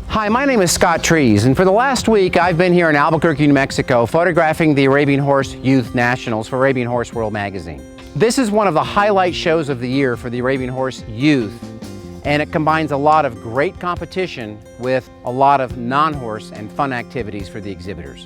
Hi, my name is Scott Trees, and for the last week I've been here in Albuquerque, New Mexico, photographing the Arabian Horse Youth Nationals for Arabian Horse World magazine. This is one of the highlight shows of the year for the Arabian Horse Youth, and it combines a lot of great competition with a lot of non-horse and fun activities for the exhibitors.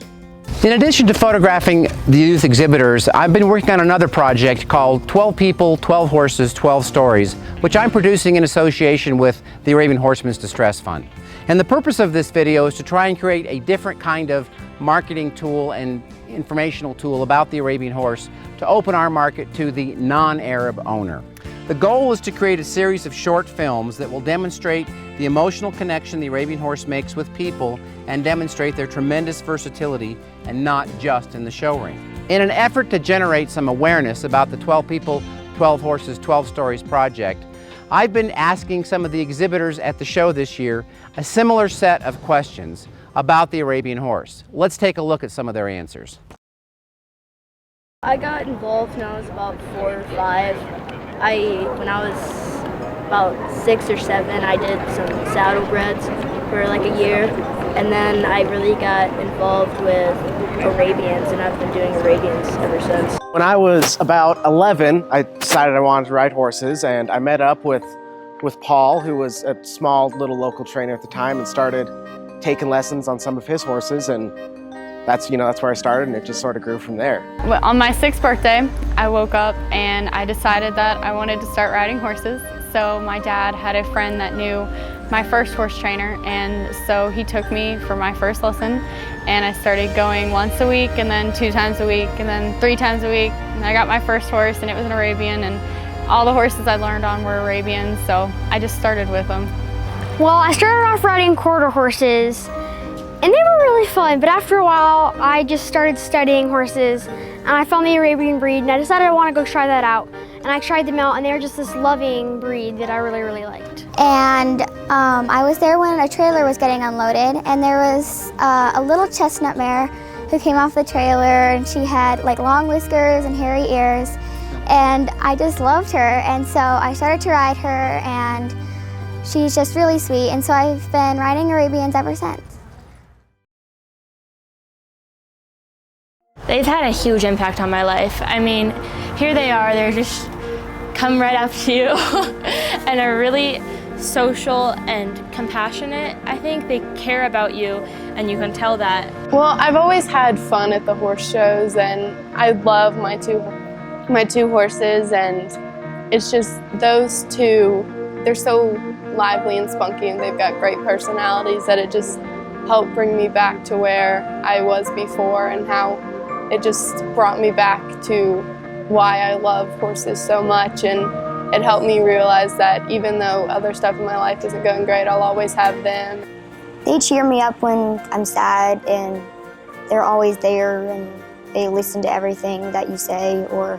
In addition to photographing the youth exhibitors, I've been working on another project called 12 People, 12 Horses, 12 Stories, which I'm producing in association with the Arabian Horsemen's Distress Fund. And the purpose of this video is to try and create a different kind of marketing tool and informational tool about the Arabian horse to open our market to the non-Arab owner. The goal is to create a series of short films that will demonstrate the emotional connection the Arabian horse makes with people and demonstrate their tremendous versatility, and not just in the show ring. In an effort to generate some awareness about the 12 People, 12 Horses, 12 Stories project, I've been asking some of the exhibitors at the show this year a similar set of questions about the Arabian horse. Let's take a look at some of their answers. I got involved when I was about 4 or 5. When I was about 6 or 7, I did some saddlebreds for like a year, and then I really got involved with Arabians, and I've been doing Arabians ever since. When I was about 11, I decided I wanted to ride horses, and I met up with Paul, who was a small little local trainer at the time, and started taking lessons on some of his horses, and that's where I started, and it just sort of grew from there. On my 6th birthday, I woke up and I decided that I wanted to start riding horses. So my dad had a friend that knew my first horse trainer, and so he took me for my first lesson, and I started going once a week, and then 2 times a week, and then 3 times a week. And I got my first horse, and it was an Arabian, and all the horses I learned on were Arabian, so I just started with them. Well, I started off riding quarter horses, and they were really fun, but after a while I just started studying horses, and I found the Arabian breed, and I decided I want to go try that out. And I tried them out, and they were just this loving breed that I really, really liked. And I was there when a trailer was getting unloaded, and there was a little chestnut mare who came off the trailer, and she had like long whiskers and hairy ears, and I just loved her, and so I started to ride her, and she's just really sweet, and so I've been riding Arabians ever since. They've had a huge impact on my life. I mean, here they are, they're just come right up to you and are really social and compassionate. I think they care about you, and you can tell that. Well, I've always had fun at the horse shows, and I love my two horses, and it's just those two, they're so lively and spunky, and they've got great personalities that it just helped bring me back to where I was before, and how it just brought me back to why I love horses so much, and it helped me realize that even though other stuff in my life isn't going great, I'll always have them. They cheer me up when I'm sad, and they're always there, and they listen to everything that you say, or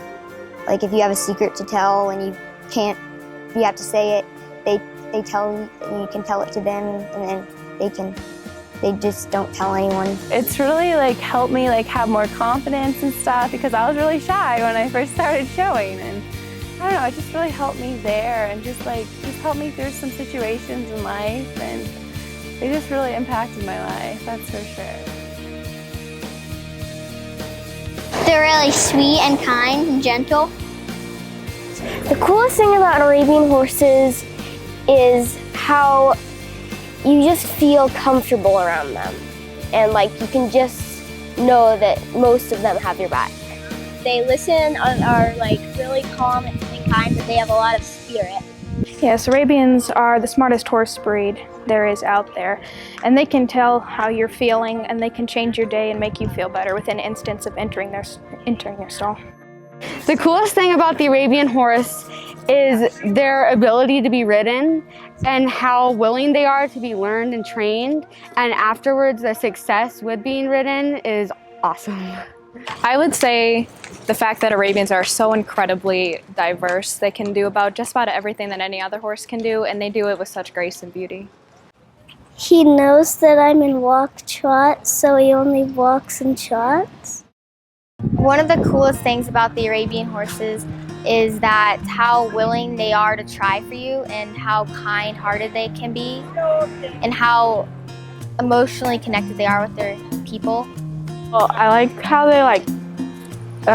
like if you have a secret to tell and you have to say it, they tell you, and you can tell it to them, and then they just don't tell anyone. It's really like helped me like have more confidence and stuff, because I was really shy when I first started showing, and I don't know, it just really helped me there, and just helped me through some situations in life, and they just really impacted my life, that's for sure. They're really sweet and kind and gentle. The coolest thing about Arabian horses is how you just feel comfortable around them. And like you can just know that most of them have your back. They listen and are like really calm and kind, but they have a lot of spirit. Yes, Arabians are the smartest horse breed there is out there, and they can tell how you're feeling, and they can change your day and make you feel better within instance of entering your stall. The coolest thing about the Arabian horse is their ability to be ridden and how willing they are to be learned and trained, and afterwards the success with being ridden is awesome. I would say the fact that Arabians are so incredibly diverse. They can do just about everything that any other horse can do, and they do it with such grace and beauty. He knows that I'm in walk trot, so he only walks and trots. One of the coolest things about the Arabian horses is that how willing they are to try for you and how kind-hearted they can be and how emotionally connected they are with their people. Well, I like how they I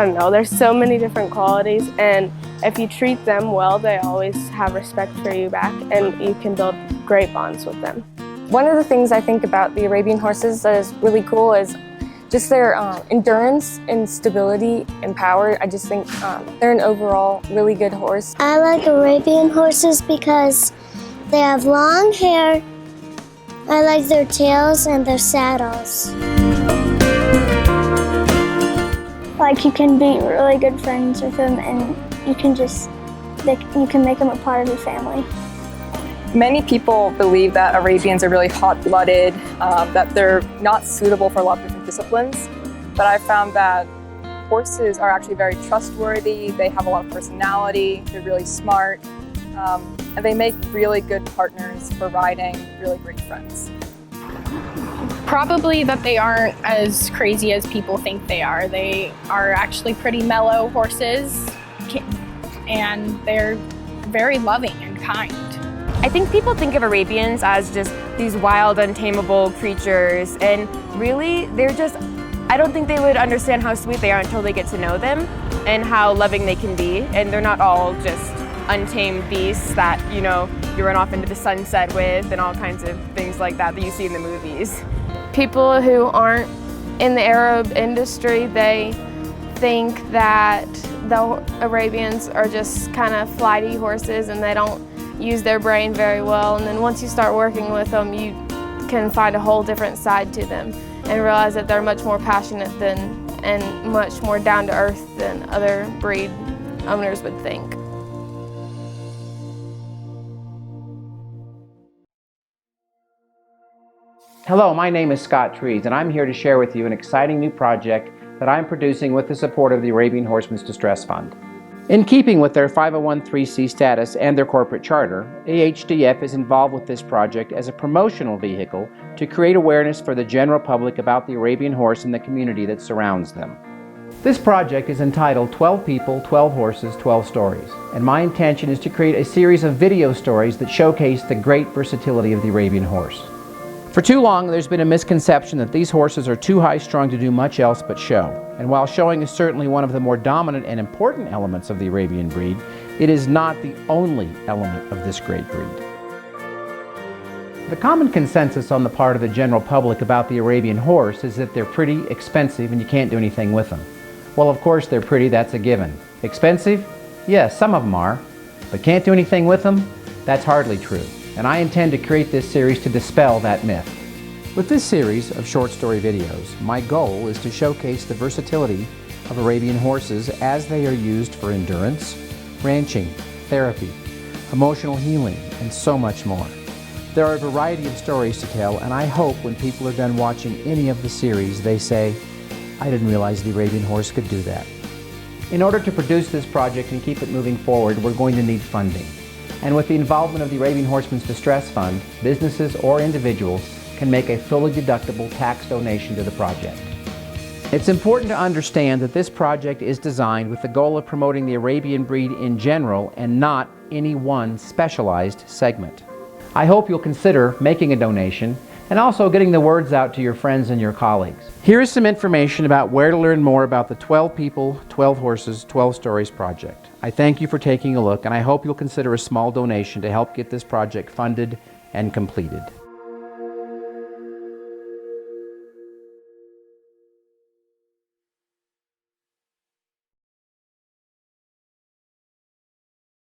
don't know, there's so many different qualities, and if you treat them well, they always have respect for you back, and you can build great bonds with them. One of the things I think about the Arabian horses that is really cool is just their endurance and stability and power. I just think they're an overall really good horse. I like Arabian horses because they have long hair. I like their tails and their saddles. Like you can be really good friends with them, and you can make them a part of your family. Many people believe that Arabians are really hot-blooded, that they're not suitable for a lot of different disciplines. But I've found that horses are actually very trustworthy, they have a lot of personality, they're really smart, and they make really good partners for riding, really great friends. Probably that they aren't as crazy as people think they are. They are actually pretty mellow horses, and they're very loving and kind. I think people think of Arabians as just these wild, untamable creatures, and really I don't think they would understand how sweet they are until they get to know them and how loving they can be. And they're not all just untamed beasts that, you run off into the sunset with and all kinds of things like that you see in the movies. People who aren't in the Arab industry, they think that the Arabians are just kind of flighty horses and they don't use their brain very well, and then once you start working with them, you can find a whole different side to them and realize that they're much more passionate and much more down to earth than other breed owners would think. Hello, my name is Scott Trees, and I'm here to share with you an exciting new project that I'm producing with the support of the Arabian Horsemen's Distress Fund. In keeping with their 501(c) status and their corporate charter, AHDF is involved with this project as a promotional vehicle to create awareness for the general public about the Arabian horse and the community that surrounds them. This project is entitled 12 People, 12 Horses, 12 Stories, and my intention is to create a series of video stories that showcase the great versatility of the Arabian horse. For too long, there's been a misconception that these horses are too high-strung to do much else but show. And while showing is certainly one of the more dominant and important elements of the Arabian breed, it is not the only element of this great breed. The common consensus on the part of the general public about the Arabian horse is that they're pretty, expensive, and you can't do anything with them. Well, of course they're pretty, that's a given. Expensive? Yes, some of them are. But can't do anything with them? That's hardly true. And I intend to create this series to dispel that myth. With this series of short story videos, my goal is to showcase the versatility of Arabian horses as they are used for endurance, ranching, therapy, emotional healing, and so much more. There are a variety of stories to tell, and I hope when people are done watching any of the series, they say, I didn't realize the Arabian horse could do that. In order to produce this project and keep it moving forward, we're going to need funding. And with the involvement of the Arabian Horsemen's Distress Fund, businesses or individuals can make a fully deductible tax donation to the project. It's important to understand that this project is designed with the goal of promoting the Arabian breed in general and not any one specialized segment. I hope you'll consider making a donation and also getting the words out to your friends and your colleagues. Here is some information about where to learn more about the 12 People, 12 Horses, 12 Stories project. I thank you for taking a look, and I hope you'll consider a small donation to help get this project funded and completed.